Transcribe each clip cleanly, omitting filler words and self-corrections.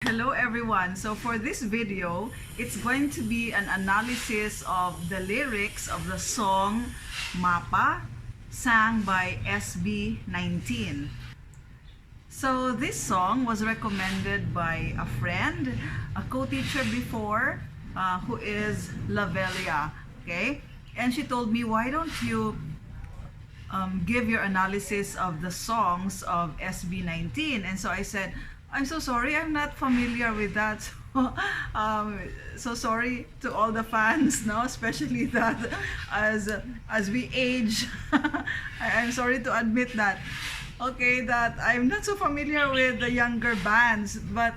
Hello everyone. So for this video, it's going to be an analysis of the lyrics of the song MAPA, sang by SB19. So this song was recommended by a friend, a co-teacher before, who is Lavelia, okay? And she told me, why don't you give your analysis of the songs of SB19? And so I said, I'm so sorry, I'm not familiar with that. So sorry to all the fans, no, especially that as we age, I'm sorry to admit that. Okay, that I'm not so familiar with the younger bands, but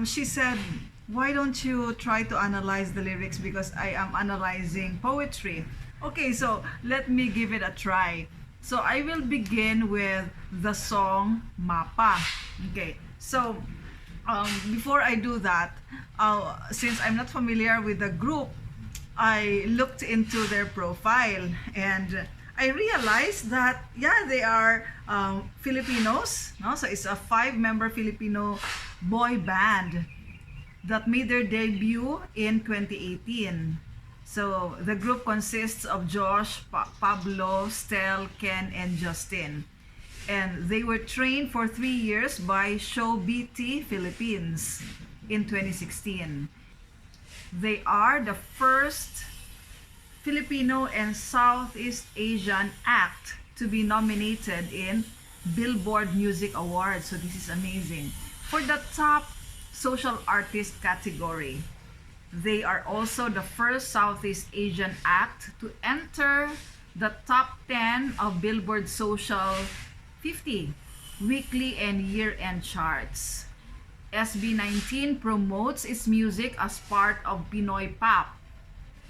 she said, why don't you try to analyze the lyrics, because I am analyzing poetry. Okay, so let me give it a try. So I will begin with the song MAPA. Okay, so before I do that, since I'm not familiar with the group, I looked into their profile and I realized that, yeah, they are Filipinos, no? So it's a 5-member Filipino boy band that made their debut in 2018. So the group consists of Josh, Pablo, Stel, Ken, and Justin. And they were trained for 3 years by Show BT Philippines in 2016. They are the first Filipino and Southeast Asian act to be nominated in Billboard Music Awards. So this is amazing. For the top social artist category. They are also the first Southeast Asian act to enter the top 10 of Billboard Social 50 weekly and year-end charts. SB19 promotes its music as part of Pinoy pop,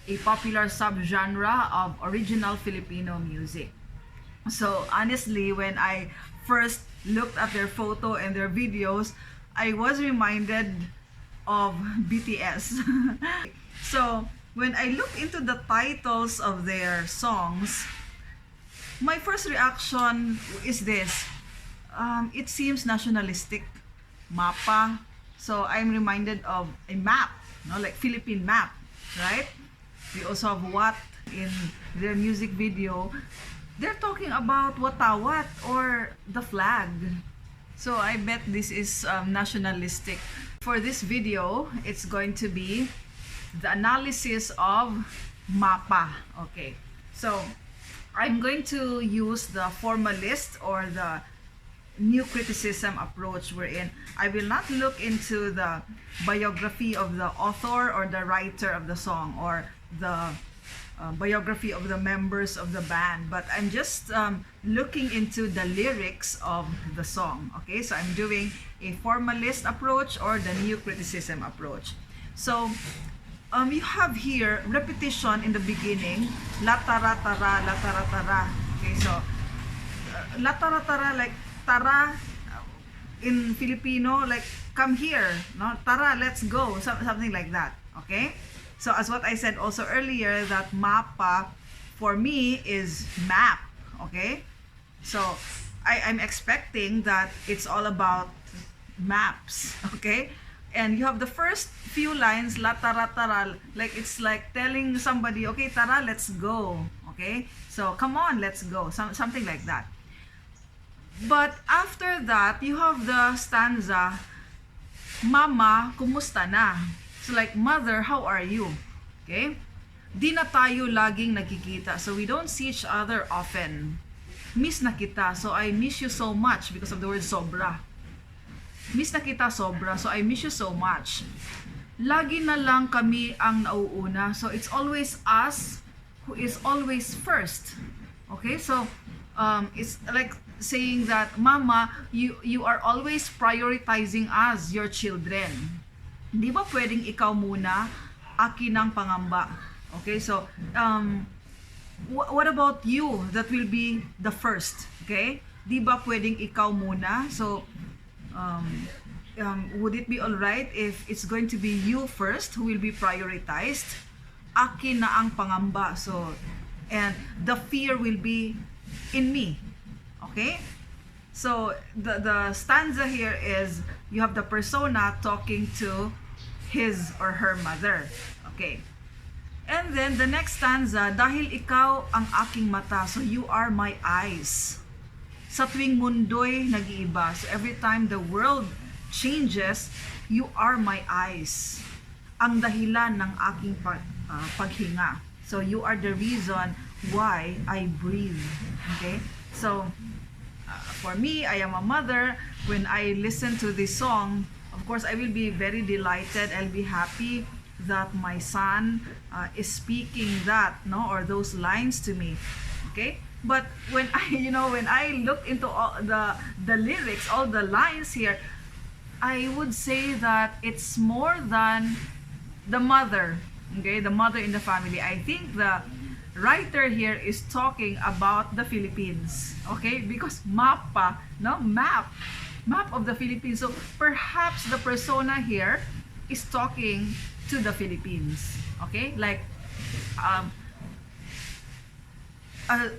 a popular subgenre of original Filipino music. So honestly, when I first looked at their photo and their videos, I was reminded of BTS. So when I looked into the titles of their songs, my first reaction is this. It seems nationalistic. MAPA. So I'm reminded of a map, no, like Philippine map, right? We also have what in their music video. They're talking about watawat or the flag. So I bet this is nationalistic. For this video, it's going to be the analysis of MAPA. Okay, so I'm going to use the formalist or the new criticism approach, wherein I will not look into the biography of the author or the writer of the song or the biography of the members of the band, but I'm just looking into the lyrics of the song. Okay, so I'm doing a formalist approach or the new criticism approach. So you have here repetition in the beginning, la tara tara, la tara tara. Okay, so la tara tara, like tara in Filipino, like come here, no, tara, let's go, something like that. Okay, so as what I said also earlier, that MAPA for me is map. Okay, so I'm expecting that it's all about maps. Okay, and you have the first few lines, la tara tara, like it's like telling somebody, okay, tara, let's go. Okay, so come on, let's go, something like that. But after that, you have the stanza, Mama, kumusta na? So like, Mother, how are you? Okay? Di na tayo laging nakikita, so we don't see each other often. Miss na kita, so I miss you so much, because of the word sobra. Miss na kita sobra, so I miss you so much. Lagi na lang kami ang nauuna, so it's always us who is always first. Okay, so it's like saying that, Mama, you are always prioritizing us, your children. Di ba pwedeng ikaw muna, akin ang pangamba? Okay, so what about you that will be the first? Okay, di ba pwedeng ikaw muna? So would it be alright if it's going to be you first who will be prioritized? Akin na ang pangamba. So, and the fear will be in me. Okay, So the stanza here is you have the persona talking to his or her mother. Okay. And then the next stanza, dahil ikaw ang aking mata, so you are my eyes. Sa tuwing mundo'y nag-iiba. So every time the world changes, you are my eyes. Ang dahilan ng aking paghinga. So you are the reason why I breathe. Okay? So for me, I am a mother. When I listen to this song, of course, I will be very delighted. I'll be happy that my son is speaking that, no, or those lines to me. Okay? But when I look into all the lyrics, all the lines here, I would say that it's more than the mother. Okay, the mother in the family. I think the writer here is talking about the Philippines. Okay, because MAPA, no, map of the Philippines. So perhaps the persona here is talking to the Philippines. Okay, like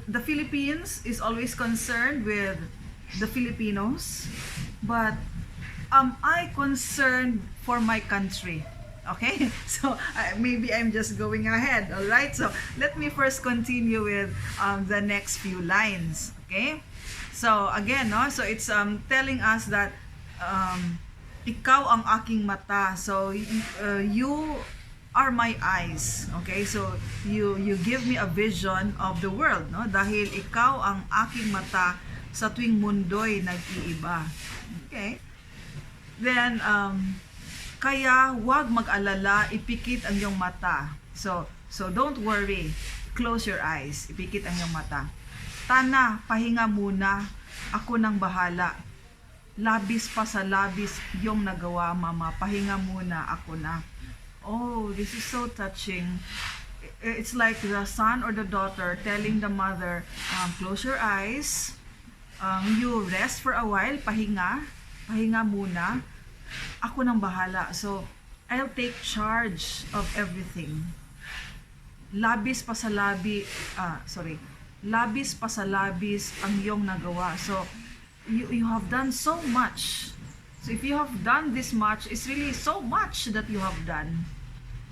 the Philippines is always concerned with the Filipinos, but am I concerned for my country? Okay, so maybe I'm just going ahead. All right, so let me first continue with the next few lines. Okay, so again, no, so it's telling us that ikaw ang aking mata. So you are my eyes. Okay, so you give me a vision of the world, no? Dahil ikaw ang aking mata sa tuwing mundo'y nag-iiba. Okay, then kaya wag mag-alala, ipikit ang iyong mata. So don't worry, close your eyes, ipikit ang iyong mata. Tana, pahinga muna, ako nang bahala. Labis pa sa labis yung nagawa, mama, pahinga muna, ako na. Oh, this is so touching. It's like the son or the daughter telling the mother, close your eyes, you rest for a while, pahinga muna, ako nang bahala. So I'll take charge of everything. Labis pa sa labis ang iyong nagawa. So you have done so much. So if you have done this much, it's really so much that you have done.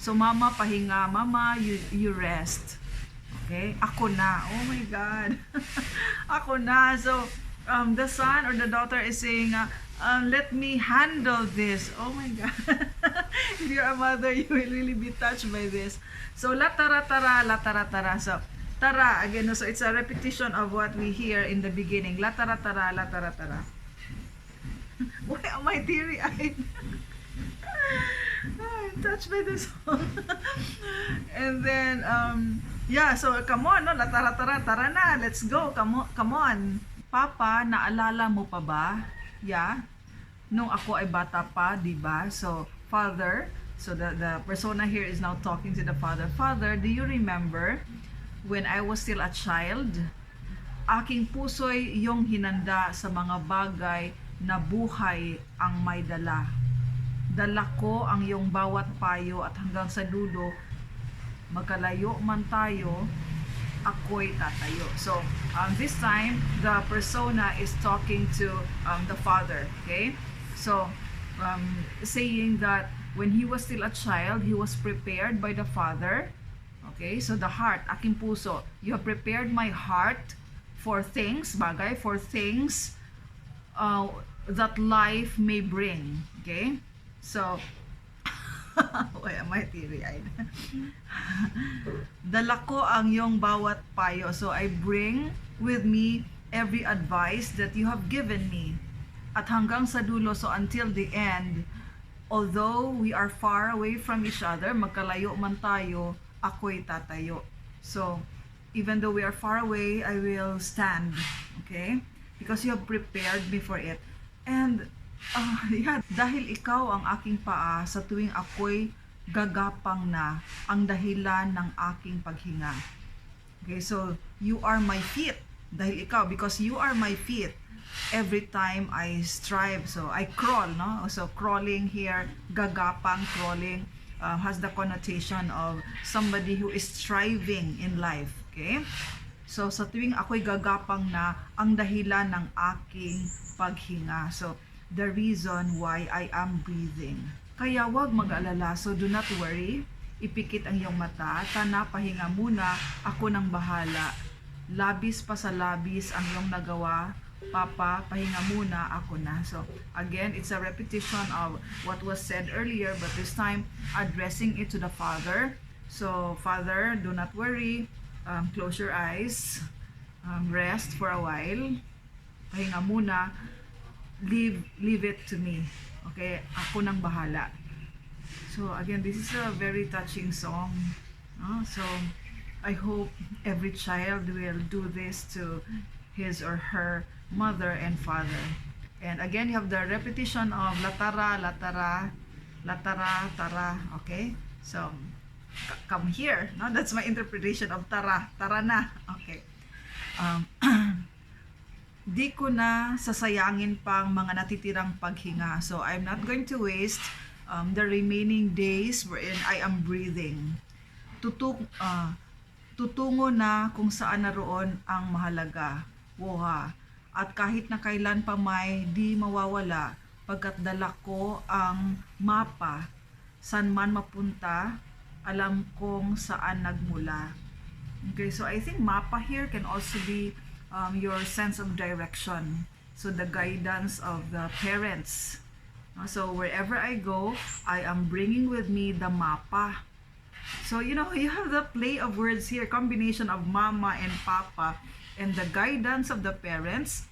So mama, pahinga, mama, you rest. Okay? Ako na. Oh my God. Ako na. So the son or the daughter is saying, let me handle this. Oh my God. If you're a mother, you will really be touched by this. So latara-tara, latara-tara. So tara, again, so it's a repetition of what we hear in the beginning. Latara-tara, latara-tara. Why am I teary-eyed? I'm touched by this song. And then, yeah, so come on, no? Latara-tara, tara na, let's go, come on. Papa, naalala mo pa ba? Yeah. Nung ako ay bata pa, di ba? So, father, so the persona here is now talking to the father. Father, do you remember when I was still a child? Aking puso'y iyong hinanda sa mga bagay na buhay ang may dala. Dala ko ang iyong bawat payo at hanggang sa dulo, magkalayo man tayo, ako'y tatayo. So, this time, the persona is talking to the father. Okay? So, saying that when he was still a child, he was prepared by the father. Okay? So, the heart, aking puso, you have prepared my heart for things, bagay, for things that life may bring. Okay? So, why am I teary-eyed? Dala ko ang iyong bawat payo. So, I bring with me every advice that you have given me. At hanggang sa dulo, so until the end, although we are far away from each other, magkalayo man tayo, ako'y tatayo. So, even though we are far away, I will stand. Okay? Because you have prepared me for it. And, yeah, dahil ikaw ang aking paa, sa tuwing ako'y gagapang na, ang dahilan ng aking paghinga. Okay, so, you are my feet. Dahil ikaw, because you are my feet, every time I strive, so I crawl, no? So, crawling here, gagapang, crawling, has the connotation of somebody who is striving in life. Okay? So sa tuwing ako'y gagapang na, ang dahilan ng aking paghinga. So the reason why I am breathing. Kaya wag mag-alala. So do not worry. Ipikit ang iyong mata. Tana, pahinga muna. Ako nang bahala. Labis pa sa labis ang iyong nagawa. Papa, pahinga muna. Ako na. So again, it's a repetition of what was said earlier, but this time addressing it to the Father. So Father, do not worry. Close your eyes. Rest for a while. Pahinga muna. Leave it to me. Okay, ako nang bahala. So again, this is a very touching song. So I hope every child will do this to his or her mother and father. And again, you have the repetition of latara, latara, latara, tara. Okay, so come here. No, that's my interpretation of tara, tara na. Okay. Di ko na sasayangin pang mga natitirang paghinga. So I'm not going to waste the remaining days wherein I am breathing. Tutungo na kung saan naroon ang mahalaga. Woha. At kahit na kailan pa may di mawawala, pagkat dala ko ang mapa, san man mapunta, alam kong saan nagmula. Okay, so I think mapa here can also be your sense of direction. So the guidance of the parents. So wherever I go, I am bringing with me the mapa. So you know, you have the play of words here, combination of mama and papa, and the guidance of the parents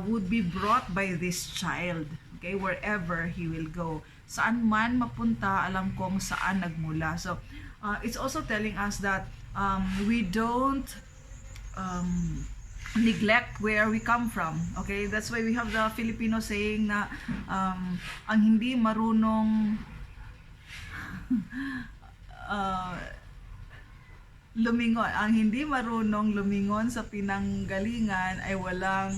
would be brought by this child. Okay, wherever he will go. Saan man mapunta, alam kong saan nagmula. So it's also telling us that we don't neglect where we come from. Okay, that's why we have the Filipino saying na ang hindi marunong lumingon sa pinanggalingan ay walang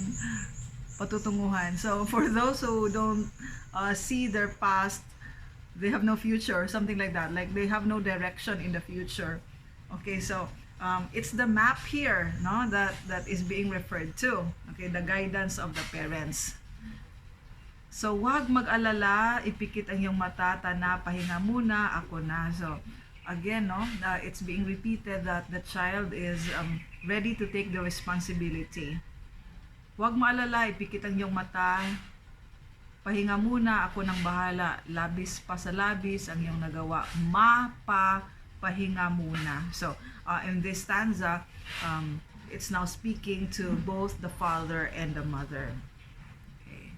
patutunguhan. So for those who don't see their past, they have no future, something like that. Like they have no direction in the future. Okay, so it's the map here, no, that is being referred to. Okay, the guidance of the parents. So wag mag-alala, ipikit ang iyong mata, tana, pahinga muna, ako na. So again, no, it's being repeated that the child is ready to take the responsibility. Wag maalala, ipikit ang iyong mata, pahinga muna, ako nang bahala. Labis pa sa labis ang iyong nagawa. Mapa, pahinga muna. So in this stanza, it's now speaking to both the father and the mother. Okay.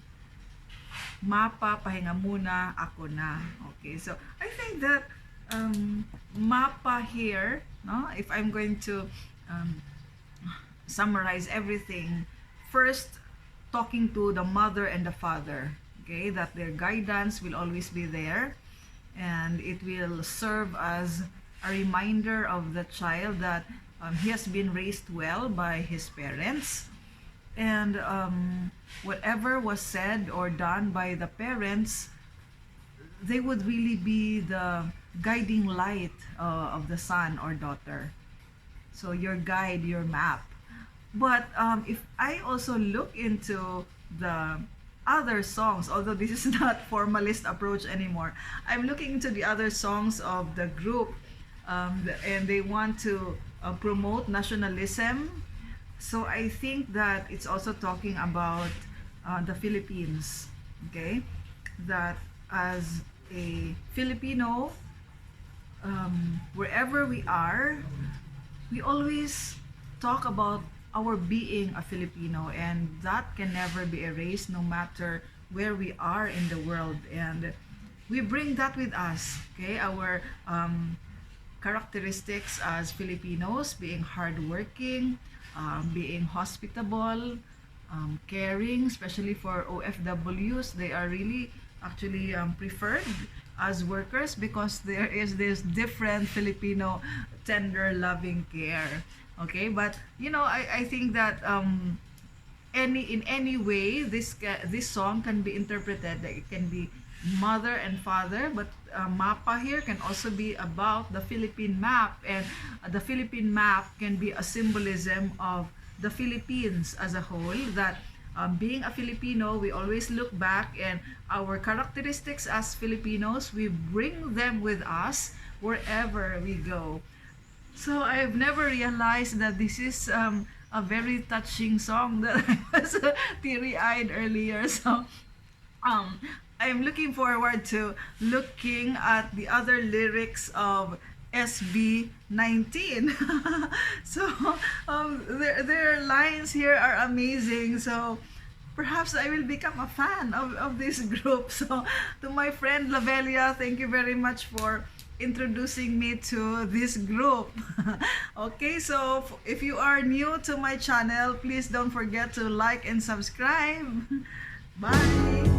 Mapa, pahinga muna, ako na. Okay, so I think that mapa here, no, if I'm going to summarize everything, first talking to the mother and the father, okay, that their guidance will always be there, and it will serve as a reminder of the child that he has been raised well by his parents, and whatever was said or done by the parents, they would really be the guiding light of the son or daughter. So your guide, your map. But if I also look into the other songs, although this is not formalist approach anymore, I'm looking into the other songs of the group, and they want to promote nationalism. So I think that it's also talking about the Philippines, okay? That as a Filipino, wherever we are, we always talk about our being a Filipino, and that can never be erased no matter where we are in the world. And we bring that with us, okay? Our characteristics as Filipinos, being hardworking, being hospitable, caring, especially for OFWs. They are really actually preferred as workers because there is this different Filipino tender loving care. Okay, but you know, I think that in any way this song can be interpreted, that it can be mother and father, but MAPA here can also be about the Philippine map, and the Philippine map can be a symbolism of the Philippines as a whole, that being a Filipino, we always look back, and our characteristics as Filipinos, we bring them with us wherever we go. So I've never realized that this is a very touching song, that I was teary-eyed earlier. So um, I'm looking forward to looking at the other lyrics of SB19. So their lines here are amazing. So perhaps I will become a fan of this group. So to my friend Lavelia, thank you very much for introducing me to this group. Okay, so if you are new to my channel, please don't forget to like and subscribe. Bye.